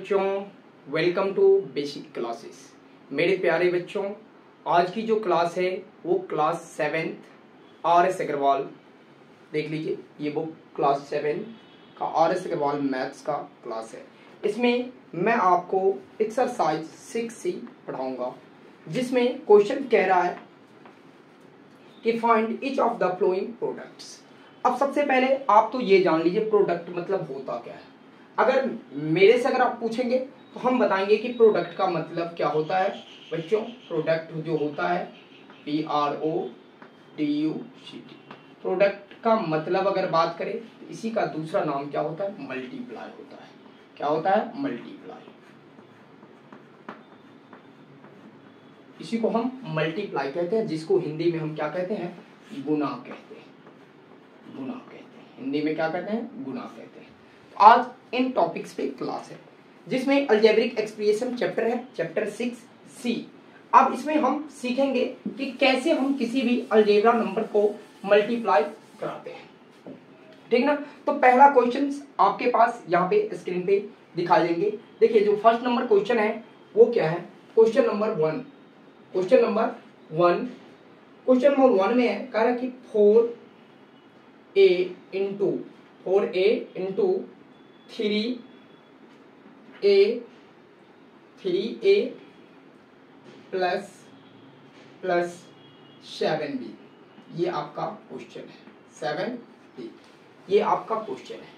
बच्चों, welcome to basic classes. मेरे प्यारे बच्चों, आज की जो क्लास है वो क्लास 7th RS अग्रवाल, देख लीजिए ये बुक क्लास 7 का RS अग्रवाल मैथ्स का क्लास है। इसमें मैं आपको एक्सरसाइज 6C पढ़ाऊंगा, जिसमें क्वेश्चन कह रहा है कि find each of the flowing products. अब सबसे पहले आप तो ये जान लीजिए प्रोडक्ट मतलब होता क्या है। अगर मेरे से आप पूछेंगे तो हम बताएंगे कि प्रोडक्ट का मतलब क्या होता है। बच्चों, प्रोडक्ट जो होता है PRODUCT, प्रोडक्ट का मतलब अगर बात करें तो इसी का दूसरा नाम क्या होता है, मल्टीप्लाई होता है। क्या होता है? मल्टीप्लाई। इसी को हम मल्टीप्लाई कहते हैं, जिसको हिंदी में हम क्या कहते हैं, गुना कहते हैं। गुना कहते हैं, हिंदी में क्या कहते हैं, गुना कहते हैं। तो आज इन टॉपिक्स पे क्लास है, जिसमें अलजेब्रिक एक्सप्रेशन चैप्टर है, चैप्टर 6C। अब इसमें हम सीखेंगे कि कैसे हम किसी भी अलजेब्रा नंबर को मल्टीप्लाई कराते हैं, ठीक ना। तो पहला क्वेश्चन आपके पास यहाँ पे स्क्रीन पे दिखा देंगे। देखिए जो फर्स्ट नंबर क्वेश्चन है वो क्या है, क्वेश्चन नंबर 1। क्वेश्चन नंबर 1 में है, कह रहा है कि 4A into 3A plus 7B, ये आपका क्वेश्चन है। 7B ये आपका क्वेश्चन है।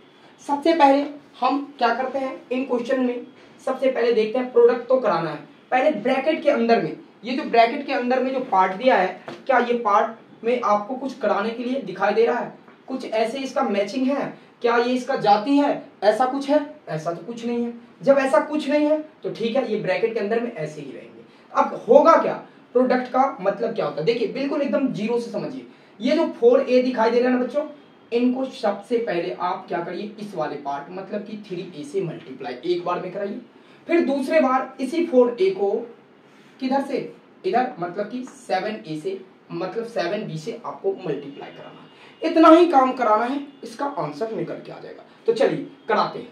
सबसे पहले हम क्या करते हैं इन क्वेश्चन में, सबसे पहले देखते हैं प्रोडक्ट तो कराना है। पहले ब्रैकेट के अंदर में, ये जो ब्रैकेट के अंदर में जो पार्ट दिया है, क्या ये पार्ट में आपको कुछ कराने के लिए दिखाई दे रहा है? कुछ ऐसे इसका मैचिंग है? क्या ये इसका जाती है? ऐसा कुछ है? ऐसा तो कुछ नहीं है। जब ऐसा कुछ नहीं है तो ठीक है, ये ब्रैकेट के अंदर में ऐसे ही रहेंगे। अब होगा क्या, प्रोडक्ट का मतलब क्या होता है, देखिए बिल्कुल एकदम जीरो से समझिए। ये जो 4A दिखाई दे रहा है ना बच्चों, इनको सबसे पहले आप क्या करिए, इस वाले पार्ट मतलब कि 3A से मल्टीप्लाई एक बार में कराइए। फिर दूसरे बार इसी 4A को किधर से, इधर मतलब कि 7A से, मतलब 7B से आपको मल्टीप्लाई कराना है। इतना ही काम कराना है, इसका आंसर निकल के आ जाएगा। तो चलिए कराते हैं।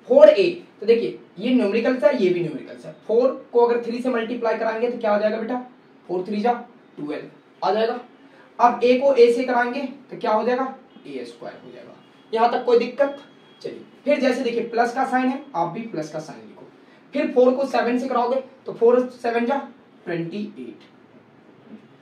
4A, तो देखिए ये न्यूमेरिकल्स है, ये भी न्यूमेरिकल्स है। 4 को अगर 3 से मल्टीप्लाई कराएंगे तो क्या आ जाएगा बेटा, 4 3 जा 12 आ जाएगा। अब A को A से कराएंगे तो क्या हो जाएगा, A² हो जाएगा। यहां तक कोई दिक्कत? चलिए फिर जैसे देखिए प्लस का साइन है, आप भी प्लस का साइन लिखो। फिर 4 को 7 से कराओगे तो 4 7 जा 28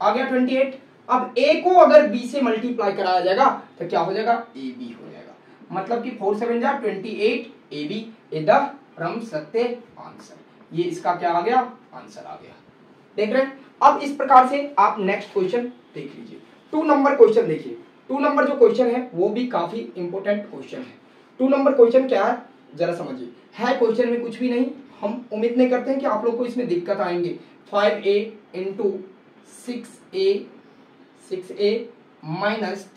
आ गया, 28। अब A को अगर B से मल्टीप्लाई कराया जाएगा तो क्या हो जाएगा, AB हो जाएगा। मतलब कि 4 7 जा 28 AB एकदम सत्य आंसर। ये इसका क्या आ गया, आंसर आ गया। देख रहे हैं। अब इस प्रकार से आप नेक्स्ट क्वेश्चन देख लीजिए। 2 नंबर क्वेश्चन देखिए। 2 नंबर जो क्वेश्चन है वो भी काफी इंपोर्टेंट क्वेश्चन है। 2 नंबर क्वेश्चन क्या है जरा समझिए। है क्वेश्चन में कुछ भी नहीं, हम उम्मीद नहीं करते हैं कि आप लोग को इसमें दिक्कत आएंगे। 5A into 6A minus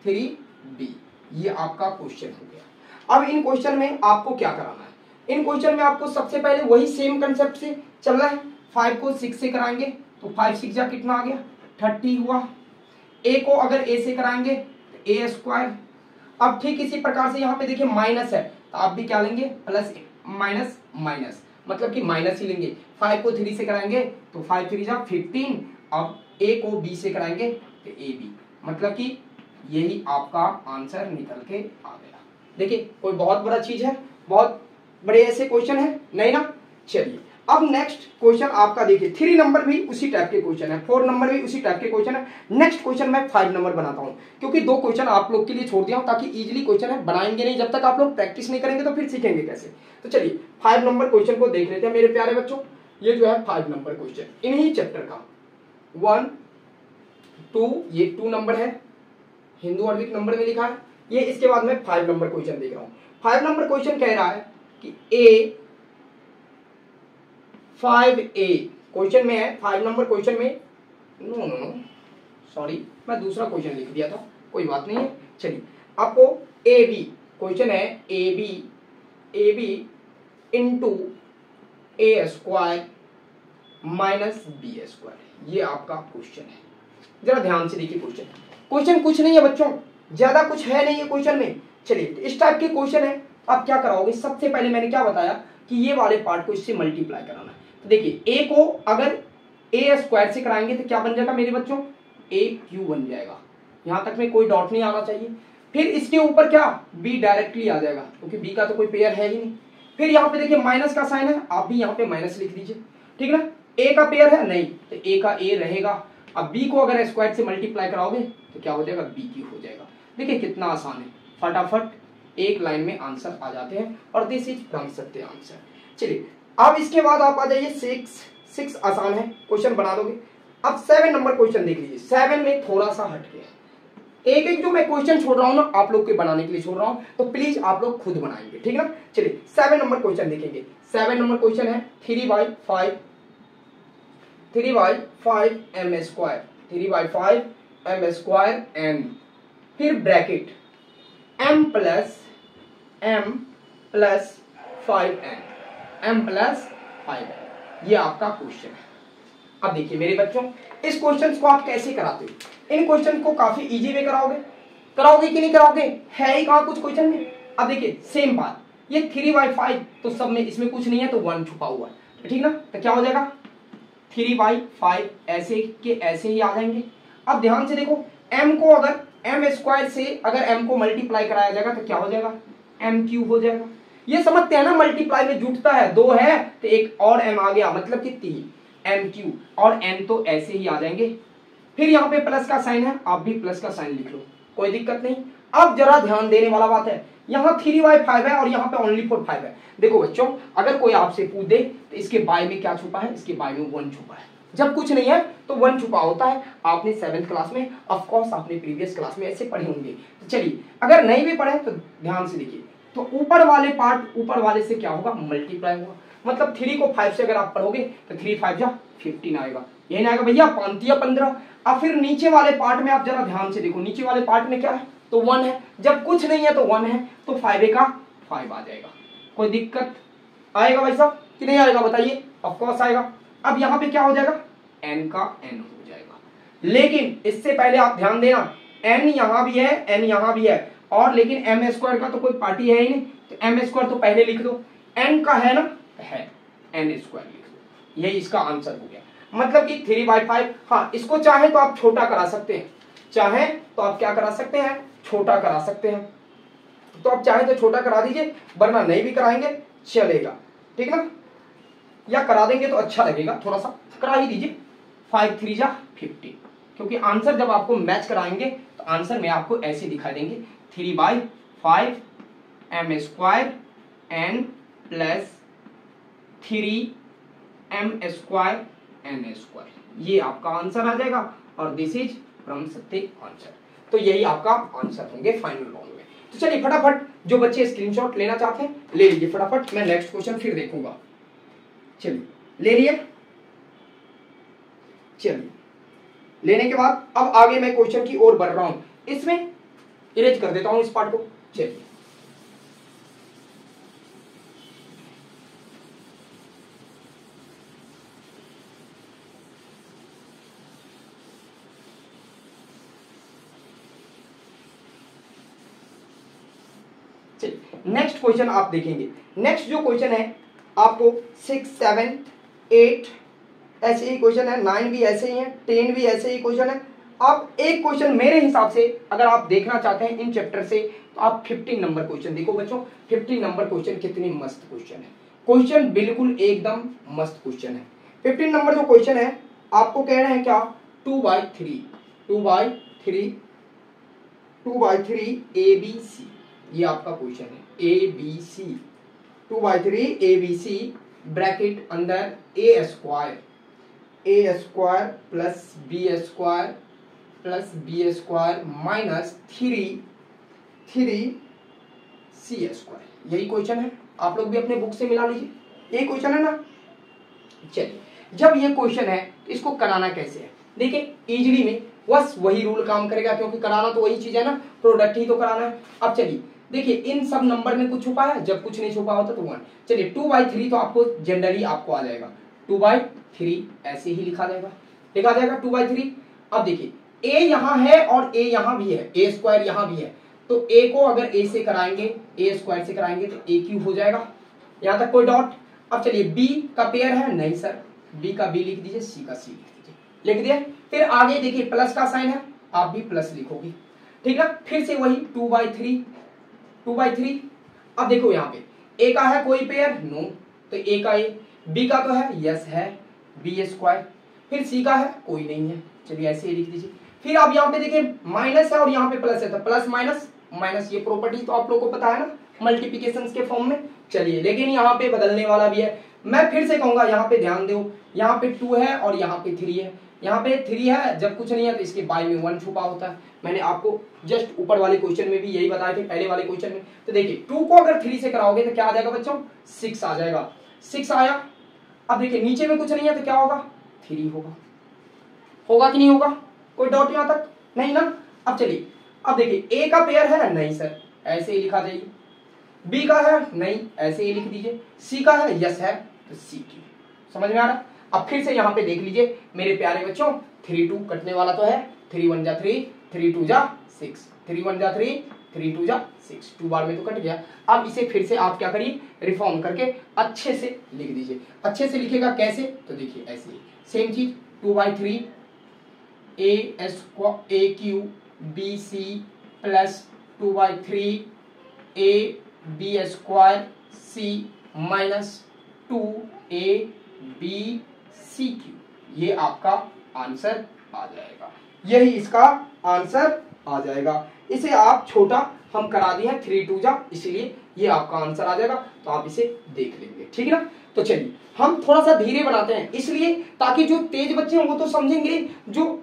3B, ये आपका क्वेश्चन हो गया। अब इन क्वेश्चन में आपको क्या कराना है, इन क्वेश्चन में आपको सबसे पहले वही सेम कंसेप्ट से चलना है। 5 को 6 से कराएंगे तो 5 6 जा कितना आ गया, 30 हुआ। A को अगर A से कराएंगे तो A²। अब ठीक इसी प्रकार से यहाँ पे देखिए माइनस है, तो आप भी क्या लेंगे, प्लस माइनस माइनस, मतलब कि माइनस ही लेंगे। 5 को 3 से कराएंगे तो 5 3 जा 15। अब A को B से कराएंगे तो AB, मतलब कि यही आपका आंसर निकल के आ गया। देखिए कोई बहुत बड़ा चीज है, बहुत बड़े ऐसे क्वेश्चन है नहीं ना। चलिए अब नेक्स्ट क्वेश्चन आपका देखिए। 3 नंबर भी उसी टाइप के क्वेश्चन है, 4 नंबर भी उसी टाइप के क्वेश्चन है। नेक्स्ट क्वेश्चन मैं 5 नंबर बनाता हूं, क्योंकि 2 क्वेश्चन आप लोग के लिए छोड़ दिया हूं, ताकि इजीली क्वेश्चन है बनाएंगे नहीं, जब तक आप लोग प्रैक्टिस नहीं करेंगे तो फिर सीखेंगे कैसे। तो चलिए 5 नंबर क्वेश्चन को देख लेते हैं मेरे प्यारे बच्चों। ये जो है 5 नंबर क्वेश्चन इन्हीं चैप्टर का 1 2, ये 2 नंबर है, हिंदू अरबिक नंबर में लिखा है ये। इसके बाद में 5 नंबर क्वेश्चन देख रहा हूं। 5 नंबर क्वेश्चन कह रहा है कि 5A क्वेश्चन में है। 5 नंबर क्वेश्चन में नो सॉरी, मैं दूसरा क्वेश्चन लिख दिया था, कोई बात नहीं है। चलिए आपको AB क्वेश्चन है, AB into A² minus B², ये आपका क्वेश्चन है। जरा ध्यान से देखिए क्वेश्चन कुछ नहीं है बच्चों, ज्यादा कुछ है नहीं है क्वेश्चन में। चलिए इस टाइप के क्वेश्चन है आप क्या कराओगे, सबसे पहले मैंने क्या बताया कि ये वाले पार्ट को इससे मल्टीप्लाई कराना है। तो देखिए a को अगर a स्क्वायर से कराएंगे तो क्या बन जाएगा मेरे बच्चों, a क्यू बन जाएगा। यहां तक में कोई डॉट नहीं आना चाहिए। फिर इसके ऊपर क्या b डायरेक्टली आ जाएगा क्योंकि b का तो कोई पेयर है ही नहीं। फिर यहाँ पे देखिए माइनस का साइन है, आप भी यहाँ पे माइनस लिख दीजिए, ठीक है ना। a का पेयर है नहीं तो a का a रहेगा। अब b को अगर स्क्वायर से मल्टीप्लाई कराओगे तो क्या हो जाएगा, b क्यू हो जाएगा। देखिए कितना आसान है, फटाफट एक लाइन में आंसर आ जाते हैं और दिस इज फ्रॉम सत्य आंसर। चलिए अब इसके बाद आप आ जाइए 6 आसान है, क्वेश्चन बना दोगे। अब 7 नंबर क्वेश्चन देख लीजिए, 7 में थोड़ा सा हट गया, एक एक जो मैं क्वेश्चन छोड़ रहा हूं ना आप लोग के बनाने के लिए छोड़ रहा हूं, तो प्लीज आप लोग खुद बनाएंगे, ठीक है ना। चलिए 7 नंबर क्वेश्चन देखेंगे। 7 नंबर क्वेश्चन है 3/5 m square, 3/5 m square N, फिर bracket m plus 5n, m plus 5n, ये आपका क्वेश्चन है। अब देखिए मेरे बच्चों, इस क्वेश्चन को आप कैसे कराते हो, इन क्वेश्चन को काफी इजी वे कराओगे कि नहीं कराओगे, है ही कहां कुछ क्वेश्चन में। अब देखिए सेम बात, ये 3/5 तो सब में, इसमें कुछ नहीं है तो 1 छुपा हुआ है, ठीक ना। तो क्या हो जाएगा 3/5 ऐसे के ऐसे ही आ जाएंगे। अब ध्यान से देखो, m को अगर m स्क्वायर से अगर m को मल्टीप्लाई कराया जाएगा तो क्या हो जाएगा, m क्यूब हो जाएगा। ये समझते हैं ना, मल्टीप्लाई में जुटता है, 2 है तो एक और m आ गया, मतलब कितनी m क्यूब, और n तो ऐसे ही आ जाएंगे। फिर यहाँ पे प्लस का साइन है, आप भी प्लस का साइन लिख लो, कोई दिक्कत नहीं। अब जरा ध्यान देने वाला बात है, यहाँ 3/5 है और यहाँ पे ओनली 5 है। देखो बच्चों, अगर कोई आपसे पूछ दे तो इसके बाय में क्या छुपा है, इसके बाय में 1 छुपा है। जब कुछ नहीं है तो 1 छुपा होता है। आपने 7th क्लास में, ऑफ कोर्स आपने प्रीवियस क्लास में ऐसे पढ़े होंगे। तो चलिए, अगर नहीं भी पढ़े तो ध्यान से देखिए, तो ऊपर वाले पार्ट ऊपर वाले से क्या होगा, मल्टीप्लाई होगा। मतलब 3 को 5 से अगर आप पढ़ोगे तो 3×5 = 15 आएगा, यही ना आएगा भैया, 5×15। अब फिर नीचे वाले पार्ट में आप जरा ध्यान से देखो, नीचे वाले पार्ट में क्या है, तो 1 है। जब कुछ नहीं है तो 1 है, तो 5 का 5 आ जाएगा। कोई दिक्कत आएगा भाई साहब कि नहीं आएगा, बताइए। ऑफ कोर्स आएगा। अब यहाँ पे क्या हो जाएगा, n का n हो जाएगा। लेकिन इससे पहले आप ध्यान देना, n यहाँ भी है, n यहाँ भी है, और लेकिन m स्क्वायर का तो कोई पार्टी है ही नहीं, तो m स्क्वायर तो पहले लिख दो। n का है ना, है, n स्क्वायर लिख दो, यही इसका आंसर हो गया। मतलब कि 3/5। हाँ, इसको चाहे तो आप छोटा करा सकते हैं, चाहे तो आप क्या करा सकते हैं, छोटा करा सकते हैं। तो आप चाहे तो छोटा करा दीजिए, वरना नहीं भी कराएंगे चलेगा, ठीक ना, या करा देंगे तो अच्छा लगेगा, थोड़ा सा करा ही दीजिए। 5×3 = 50, क्योंकि आंसर जब आपको मैच कराएंगे तो आंसर में आपको ऐसे दिखा देंगे 3/5 m square n plus 3m square n square, ये आपका आंसर आ जाएगा। और दिस इज फ्रॉम सत्य आंसर। तो यही आपका आंसर होंगे फाइनल राउंड में। तो चलिए फटाफट जो बच्चे स्क्रीनशॉट लेना चाहते हैं ले लीजिए फटाफट, मैं नेक्स्ट क्वेश्चन फिर देखूंगा। चलिए ले लिए, चलिए लेने के बाद अब आगे मैं क्वेश्चन की ओर बढ़ रहा हूं, इसमें इरेज कर देता हूं इस पार्ट को। चलिए नेक्स्ट क्वेश्चन आप देखेंगे। नेक्स्ट जो क्वेश्चन है आपको 6, 7, 8 ऐसे ही क्वेश्चन है, 9 भी ऐसे ही है, 10 भी ऐसे ही क्वेश्चन है। अब एक क्वेश्चन मेरे हिसाब से अगर आप देखना चाहते हैं इन चैप्टर से तो आप 15 नंबर क्वेश्चन देखो बच्चों। 15 नंबर क्वेश्चन कितनी मस्त क्वेश्चन है, क्वेश्चन बिल्कुल एकदम मस्त क्वेश्चन है। 15 नंबर जो क्वेश्चन है आपको कह रहे हैं क्या, 2/3 ABC, ये आपका क्वेश्चन है ABC, 2/3 ABC ब्रैकेट अंदर a square plus b square minus 3c square, यही क्वेश्चन है। आप लोग भी अपने बुक से मिला लीजिए, यही क्वेश्चन है ना। चलिए जब ये क्वेश्चन है तो इसको कराना कैसे है, देखिए इजीली में बस वही रूल काम करेगा, क्योंकि कराना तो वही चीज है ना, प्रोडक्ट ही तो कराना है। अब चलिए देखिए इन सब नंबर में कुछ छुपा है, जब कुछ नहीं छुपा होता तो 1। चलिए 2/3 तो आपको जनरली आपको आ जाएगा 2/3 ऐसे ही लिखा जाएगा 2/3। अब देखिए a यहाँ है और a यहाँ भी है, a स्क्वायर यहाँ भी है, तो ए को अगर ए से कराएंगे, ए स्क्वायर से कराएंगे तो ए क्यूब हो जाएगा। यहां तक कोई डाउट? अब चलिए बी का पेयर है, नहीं सर, बी का बी लिख दीजिए, सी का सी लिख दीजिए, लिख दिया। फिर आगे देखिए प्लस का साइन है, आप भी प्लस लिखोगे, ठीक है। फिर से वही 2/3। अब देखो यहाँ पे ए का है कोई पेयर, नो, तो ए का ए, बी का तो है, यस है, बी स्क्वायर। फिर सी का है, कोई नहीं है, चलिए ऐसे ही लिख दीजिए। फिर आप यहाँ पे देखिए माइनस है और यहाँ पे प्लस है, तो प्लस माइनस माइनस, ये प्रॉपर्टी तो आप लोगों को पता है ना मल्टीप्लिकेशन के फॉर्म में। चलिए लेकिन यहाँ पे बदलने वाला भी है, मैं फिर से कहूंगा यहाँ पे ध्यान दो, यहाँ पे 2 है और यहाँ पे 3 है। यहाँ पे 3 है, जब कुछ नहीं है तो इसके बाई में 1 छुपा होता है। मैंने आपको जस्ट ऊपर वाले क्वेश्चन में भी यही बताया थे, पहले वाले क्वेश्चन में। तो देखिए 2 को अगर 3 से कराओगे तो क्या आ जाएगा बच्चों, 6 आ जाएगा, 6 आया। अब देखिए नीचे में कुछ नहीं है तो क्या होगा, 3 होगा, होगा कि नहीं होगा? कोई डाउट यहाँ तक? नहीं ना। अब चलिए, अब देखिए ए का पेयर है, नहीं सर, ऐसे ही लिखा जाइए। बी का है, नहीं, ऐसे ही लिख दीजिए। सी का है, यस है, तो सी की। समझ में आ रहा? अब फिर से यहाँ पे देख लीजिए मेरे प्यारे बच्चों, 3 2 कटने वाला तो है, 3 1 जा 3, 3 2 जा 6, 3 1 जा 3, 3 2 जा 6, 2 बार में तो कट गया। अब इसे फिर से आप क्या करिए, रिफॉर्म करके अच्छे से लिख दीजिए। अच्छे से लिखेगा कैसे, तो देखिए ऐसे ही सेम चीज, 2/3 A cube B C plus 2/3 A B square C minus 2a b c cube. ये आपका आंसर आ जाएगा, यही इसका आंसर आ जाएगा। इसे आप छोटा हम करा दिए हैं 3 2 जा, इसलिए ये आपका आंसर आ जाएगा। तो आप इसे देख लेंगे, ठीक है ना। तो चलिए हम थोड़ा सा धीरे बनाते हैं, इसलिए ताकि जो तेज बच्चे हैं वो तो समझेंगे, जो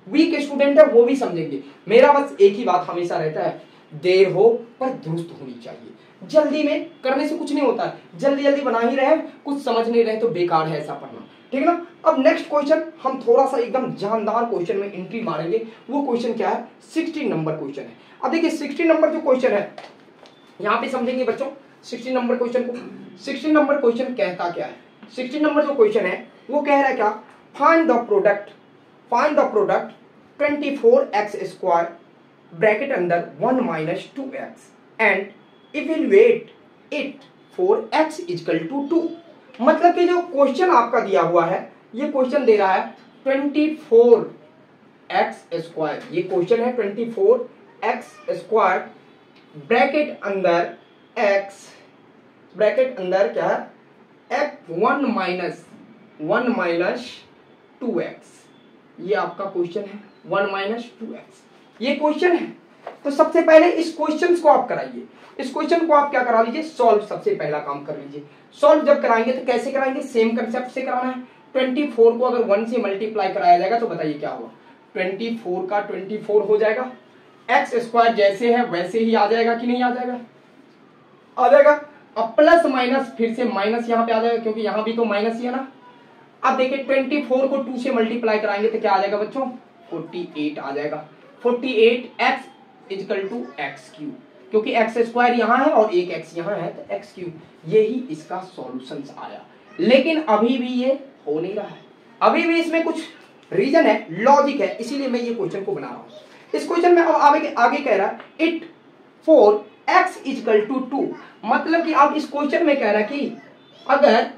वीक स्टूडेंट है वो भी समझेंगे। मेरा बस एक ही बात हमेशा रहता है, देर हो पर दुरुस्त होनी चाहिए। जल्दी में करने से कुछ नहीं होता है, जल्दी जल्दी बना ही रहे, कुछ समझ नहीं रहे तो बेकार है ऐसा पढ़ना, ठीक है ना। अब नेक्स्ट क्वेश्चन हम थोड़ा सा एकदम जानदार क्वेश्चन में एंट्री मारेंगे। वो क्वेश्चन क्या है, 16 नंबर क्वेश्चन है। अब देखिए 16 नंबर जो क्वेश्चन है यहाँ पे समझेंगे बच्चों 16 नंबर क्वेश्चन को। 16 नंबर क्वेश्चन कहता क्या है, 16 नंबर जो क्वेश्चन है वो कह रहा है क्या, find the product 24x square bracket अंदर 1 minus 2x and evaluate it for x equal to 2। मतलब कि जो क्वेश्चन आपका दिया हुआ है, ये क्वेश्चन दे रहा है 24x स्क्वायर, ये क्वेश्चन है 24x स्क्वायर ब्रैकेट अंदर x, ब्रैकेट अंदर क्या है, x 1 माइनस 2x, ये आपका क्वेश्चन है 1 माइनस 2x, ये क्वेश्चन है। तो सबसे पहले इस क्वेश्चन को आप कराइए, इस क्वेश्चन को आप क्या करा लीजिए, सॉल्व, सबसे पहला काम कर लीजिए। सॉल्व जब कराएंगे तो कैसे कराएंगे, सेम कंसेप्ट से कराना है। 24 को अगर 1 से मल्टीप्लाई कराया जाएगा तो बताइए क्या होगा, 24 का 24 हो जाएगा, एक्स स्क्वायर जैसे है वैसे ही आ जाएगा कि नहीं आ जाएगा, आ जाएगा। अब प्लस माइनस, फिर से माइनस यहाँ पे आ जाएगा क्योंकि यहाँ भी तो माइनस ही है ना। अब देखिए 24 को 2 से मल्टीप्लाई कराएंगे तो क्या आ जाएगा बच्चों, 48 आ जाएगा। 48x equal to x cube, क्योंकि एक्स स्क्वायर यहाँ है और एक एक्स यहाँ है तो एक्स क्यूब, यही इसका सॉल्यूशन आया। लेकिन अभी भी ये हो नहीं रहा है, अभी भी इसमें कुछ रीजन है, लॉजिक है, इसीलिए मैं ये क्वेश्चन को बना रहा हूँ। इस क्वेश्चन में अब आगे कह रहा है it for x equal to 2, मतलब कि अब इस क्वेश्चन में कह रहा है कि अगर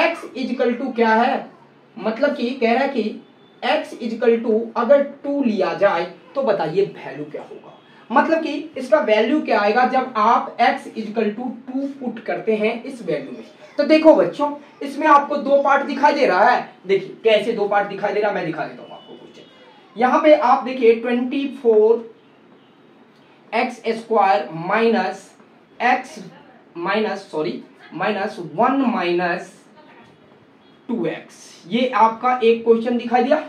x इक्वल टू क्या है, मतलब कि कह रहा है कि x इक्वल टू अगर 2 लिया जाए तो बताइए वैल्यू क्या होगा। मतलब कि इसका वैल्यू क्या आएगा जब आप x इक्वल टू 2 पुट करते हैं इस वैल्यू में। तो देखो बच्चों इसमें आपको 2 पार्ट दिखाई दे रहा है, देखिए कैसे 2 पार्ट दिखाई दे रहा है, मैं दिखा देता हूं आपको क्वेश्चन। यहाँ पे आप देखिए 24x square minus 1 minus 2x, ये आपका एक क्वेश्चन दिखाई दिया,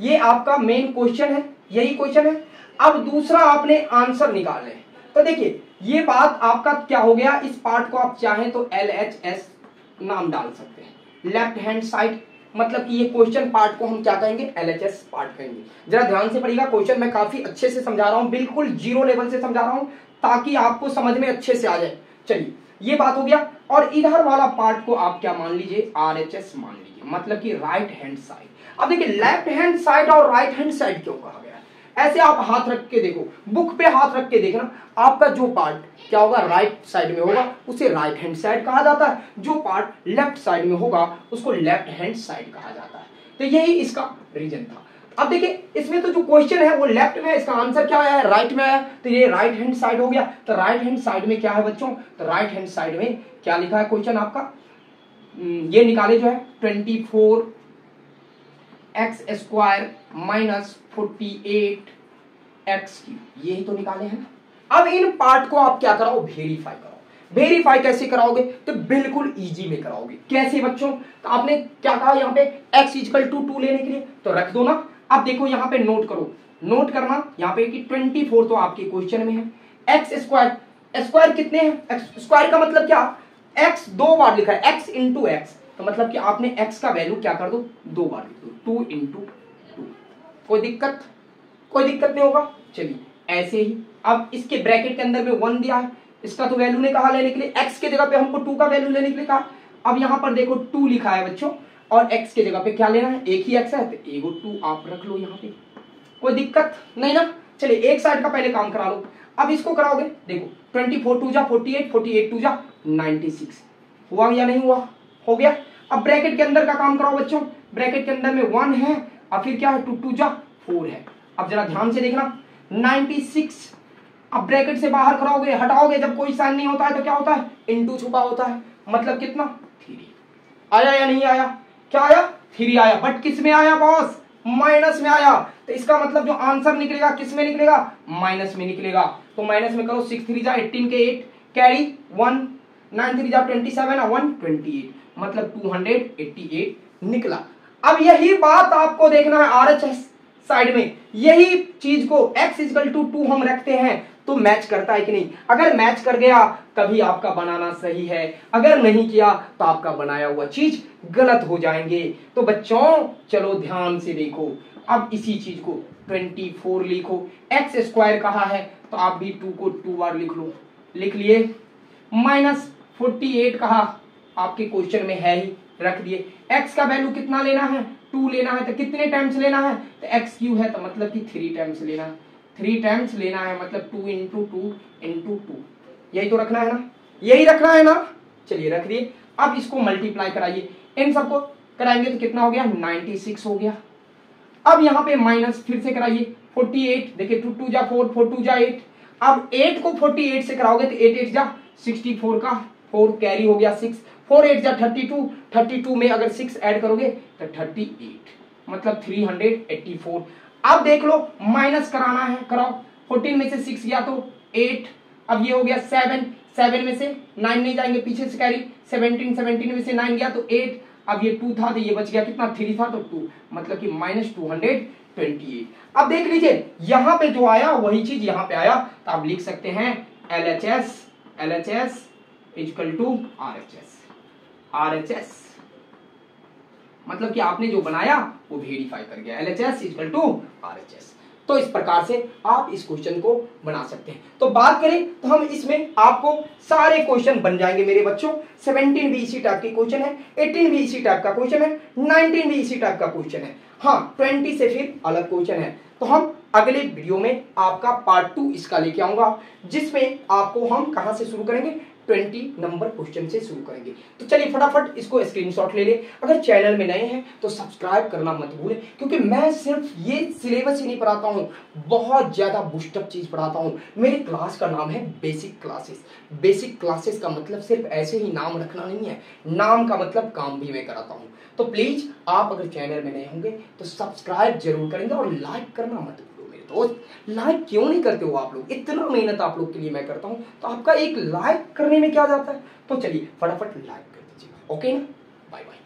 ये आपका मेन क्वेश्चन है, यही क्वेश्चन है। अब दूसरा आपने आंसर निकालना है, तो देखिए ये बात आपका क्या हो गया, इस पार्ट को आप चाहें तो LHS नाम डाल सकते हैं, लेफ्ट हैंड साइड, मतलब कि ये क्वेश्चन पार्ट को हम क्या कहेंगे, LHS पार्ट कहेंगे। जरा ध्यान से पढ़िएगा, क्वेश्चन मैं काफी अच्छे से समझा रहा हूं, बिल्कुल 0 लेवल से समझा रहा हूं ताकि आपको समझ में अच्छे से आ जाए। चलिए ये बात हो गया, और इधर वाला पार्ट को आप क्या मान लीजिए, RHS मान लीजिए, मतलब कि राइट हैंड साइड। अब देखिए लेफ्ट हैंड साइड और राइट हैंड साइड क्यों कहा गया, ऐसे आप हाथ रख के देखो, बुक पे हाथ रख के देखना, आपका जो पार्ट क्या होगा राइट साइड में होगा उसे राइट हैंड साइड कहा जाता है, जो पार्ट लेफ्ट साइड में होगा उसको लेफ्ट हैंड साइड कहा जाता है। तो यही इसका रीजन था। अब देखिए इसमें तो जो क्वेश्चन है वो लेफ्ट में है, इसका आंसर क्या आया है राइट में आया, तो ये राइट हैंड साइड हो गया। तो राइट हैंड साइड में क्या है बच्चों, तो राइट हैंड साइड में क्या लिखा है क्वेश्चन आपका, ये निकाले जो है 24x² माइनस 48x3, यही तो निकाले हैं ना। अब इन पार्ट को आप क्या कराओ, वेरीफाई कराओ। वेरीफाई कैसे कराओगे, तो बिल्कुल इजी में कराओगे। कैसे बच्चों, तो आपने क्या कहा यहाँ पे x = 2 लेने के लिए, तो रख दो ना। अब देखो यहाँ पे नोट करो, नोट करना यहाँ पे कि 24 तो आपके क्वेश्चन में है, x स्क्वायर कितने हैं, x स्क्वायर का मतलब क्या, x 2 बार लिखा है, x इंटू एक्स, तो मतलब कि आपने x का वैल्यू क्या कर दो 2 बार लिख दो, 2 × 2। कोई दिक्कत नहीं होगा। चलिए ऐसे ही अब इसके ब्रैकेट के अंदर में 1 दिया है, इसका तो वैल्यू ने कहा लेने के लिए, x के जगह पे हमको 2 का वैल्यू लेने के लिए कहा। अब यहाँ पर देखो 2 लिखा है बच्चों, और x के जगह पे क्या लेना है, एक ही x है तो एगो 2 आप रख लो यहाँ पे, कोई दिक्कत नहीं ना। चलिए एक साइड का पहले काम करा लो। अब इसको कराओगे, देखो 24 2 जा 48, 48 2 जा 96, हुआ या नहीं हुआ, हो गया। अब ब्रैकेट के अंदर का काम कराओ बच्चों, ब्रैकेट के अंदर में 1 है और फिर क्या है 2 2 जा 4 है। अब जरा ध्यान से देखना 96, अब ब्रैकेट से बाहर कराओगे, हटाओगे, जब कोई साइन नहीं होता है तो क्या होता है, इनटू छुपा होता है, मतलब कितना 3 आया या नहीं आया, क्या आया 3 आया, बट किस में आया बॉस, माइनस में आया। तो इसका मतलब जो आंसर निकलेगा किस में निकलेगा, माइनस में निकलेगा। तो माइनस में करो, 6 3 जा 18 के 8 कैरी 1, 9 3 जा 27 और 1 28, मतलब 288 निकला। अब यही बात आपको देखना है RHS साइड में, यही चीज को x = 2 हम रखते हैं तो मैच करता है कि नहीं। अगर मैच कर गया तभी आपका बनाना सही है, अगर नहीं किया तो आपका बनाया हुआ चीज गलत हो जाएंगे। तो बच्चों चलो ध्यान से देखो, अब इसी चीज को 24 लिखो, x स्क्वायर कहा है तो आप भी 2 को 2 बार लिख लो, लिख लिए। माइनस 48 कहा, आपके क्वेश्चन में है ही, रख दिए। x का वैल्यू कितना लेना है, 2 लेना है, तो कितने टाइम्स लेना है, तो x³ है तो मतलब कि 3 टाइम्स लेना है, 3 टाइम्स लेना है, मतलब 2 × 2 × 2, यही तो रखना है ना, यही रखना है ना। चलिए रख दिए। अब इसको मल्टीप्लाई कराइए, इन सबको कराएंगे तो कितना हो गया 96 हो गया। अब यहाँ पे माइनस फिर से कराइए 48, देखिए 2 2 जा 4, 4 2 जा 8। अब 8 को 48 से कराओगे तो 8 8 जा 64 का 4 कैरी हो गया 6, 4 8 जा 32, 32 में अगर 6 ऐड करोगे तो 38, मतलब 384। अब देख लो माइनस कराना है, कराओ, 14 में से 6 गया तो 8, अब ये हो गया 7, 7 में से 9 नहीं जाएंगे पीछे से कैरी, 17, 17 में से 9 गया तो 8, अब ये 2 था तो ये बच गया कितना 3 था तो 2, मतलब कि -228। अब देख लीजिए यहां पे जो आया वही चीज यहां पे आया, तो आप लिख सकते हैं LHS = RHS, मतलब कि आपने जो बनाया वो वेरीफाई कर गया, LHS = RHS। तो इस प्रकार से आप इस क्वेश्चन को बना सकते हैं। तो बात करें तो हम इसमें आपको सारे क्वेश्चन बन जाएंगे मेरे बच्चों। 17 भी इसी टाइप के क्वेश्चन है, 18 भी इसी टाइप का क्वेश्चन है, 19 भी इसी टाइप का क्वेश्चन है। हाँ 20 से फिर अलग क्वेश्चन है। तो हम अगले वीडियो में आपका पार्ट 2 इसका लेके आऊंगा, जिसमें आपको हम कहां से शुरू करेंगे, 20 नंबर क्वेश्चन से शुरू करेंगे। तो चलिए फटाफट इसको स्क्रीनशॉट ले ले। अगर चैनल में नए हैं तो सब्सक्राइब करना मत भूलें, क्योंकि मैं सिर्फ ये सिलेबस ही नहीं पढ़ाता हूँ, बहुत ज्यादा बूस्टअप चीज पढ़ाता हूँ। मेरी क्लास का नाम है बेसिक क्लासेस। बेसिक क्लासेस का मतलब सिर्फ ऐसे ही नाम रखना नहीं है, नाम का मतलब काम भी मैं कराता हूँ। तो प्लीज आप अगर चैनल में नए होंगे तो सब्सक्राइब जरूर करेंगे और लाइक करना मत भूलो मेरे दोस्त। लाइक क्यों नहीं करते हो आप लोग, इतना मेहनत आप लोग के लिए मैं करता हूं, तो आपका एक लाइक करने में क्या जाता है। तो चलिए फटाफट लाइक कर दीजिएगा। ओके ना, बाय बाय।